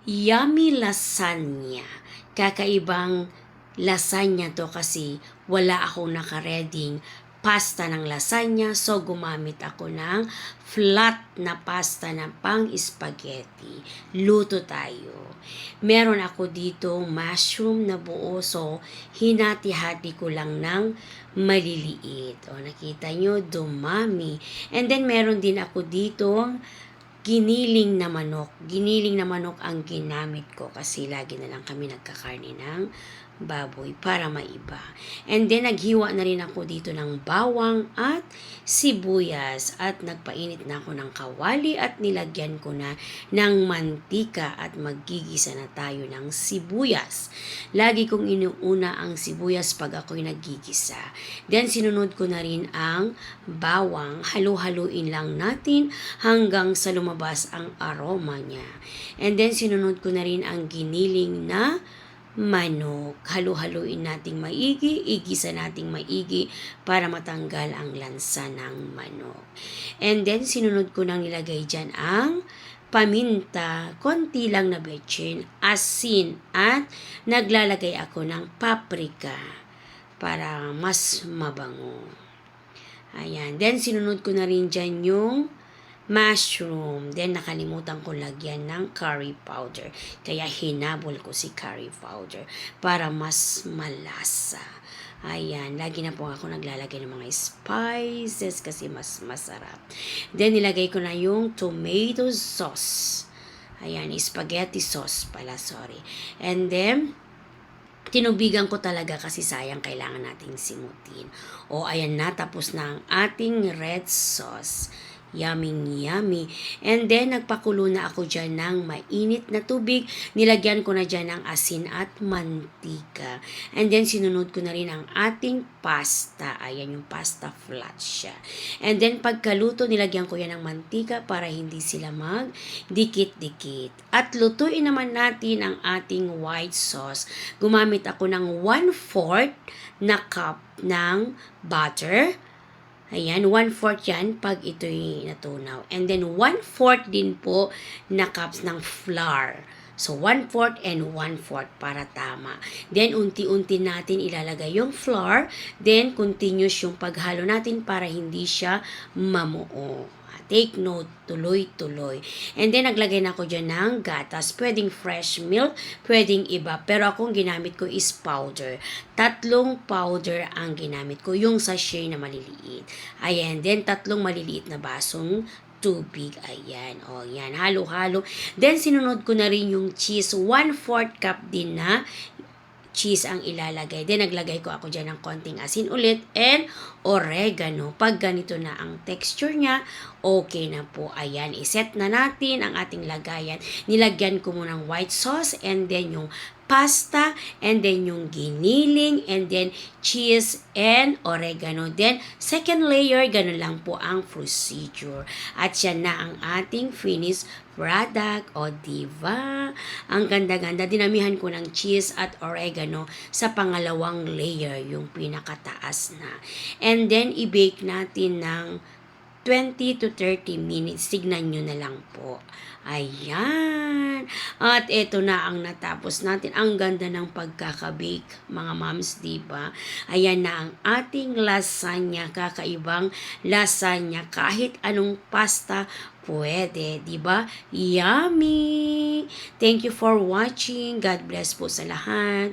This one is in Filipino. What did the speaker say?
Yummy lasagna. Kakaibang lasagna to kasi wala akong nakareding pasta ng lasagna, so gumamit ako ng flat na pasta na pang spaghetti. Luto tayo. Meron ako dito mushroom na buo, so hinati-hati ko lang ng maliliit. O, nakita nyo, dumami. And then meron din ako dito giniling na manok. Giniling na manok ang ginamit ko kasi lagi na lang kami nagkakarne ng baboy para maiba. And then naghiwa na rin ako dito ng bawang at sibuyas at nagpainit na ako ng kawali at nilagyan ko na ng mantika at maggigisa na tayo ng sibuyas. Lagi kong inuuna ang sibuyas pag ako'y naggigisa. Then sinunod ko na rin ang bawang. Halu-haluin lang natin hanggang sa lumabas ang aroma niya. And then sinunod ko na rin ang giniling na manok. Halu-haluin nating maigi, igisa nating maigi para matanggal ang lansa ng manok. And then sinunod ko nang nilagay dyan ang paminta, konti lang na betchin, asin, at naglalagay ako ng paprika para mas mabango. Ayan. Then sinunod ko na rin dyan yung mushroom. Then, nakalimutan ko lagyan ng curry powder. Kaya, hinabol ko si curry powder para mas malasa. Ayan. Lagi na po ako naglalagay ng mga spices kasi mas masarap. Then, nilagay ko na yung tomato sauce. Ayan. Spaghetti sauce pala. Sorry. And then, tinubigan ko talaga kasi sayang kailangan nating simutin. O, ayan na. Tapos na ang ating red sauce. Yummy. And then, nagpakulo na ako dyan ng mainit na tubig. Nilagyan ko na dyan ng asin at mantika. And then, sinunod ko na rin ang ating pasta. Ayan yung pasta, flat siya. And then, pagkaluto, nilagyan ko yan ng mantika para hindi sila magdikit-dikit. At lutuin naman natin ang ating white sauce. Gumamit ako ng 1/4 na cup ng butter. Ayan, 1/4 yan pag ito'y natunaw. And then, 1/4 din po na cups ng flour. So, 1/4 and 1/4 para tama. Then, unti-unti natin ilalagay yung flour. Then, continuous yung paghalo natin para hindi siya mamuo. Take note, tuloy-tuloy. And then, naglagay na ako dyan ng gatas. Pwedeng fresh milk, pwedeng iba. Pero akong ginamit ko is powder. 3 powder ang ginamit ko. Yung sachet na maliliit. Ayan. Then, 3 maliliit na basong tubig. Ayan. O, yan. Halo-halo. Then, sinunod ko na rin yung cheese. 1/4 cup din na cheese ang ilalagay. Then, naglagay ko ako dyan ng konting asin ulit and oregano. Pag ganito na ang texture niya, okay na po. Ayan, iset na natin ang ating lagayan. Nilagyan ko muna ng white sauce and then yung pasta and then yung giniling and then cheese and oregano. Then, second layer, ganun lang po ang procedure. At yan na ang ating finished product. O, diba? Ang ganda-ganda. Dinamihan ko ng cheese at oregano sa pangalawang layer, yung pinakataas na. And then, i-bake natin ng 20 to 30 minutes. Tignan nyo na lang po. Ayan. At ito na ang natapos natin. Ang ganda ng pagkakabake, mga moms, diba? Ayan na ang ating lasagna. Kakaibang lasagna. Kahit anong pasta, pwede, diba? Yummy! Thank you for watching. God bless po sa lahat.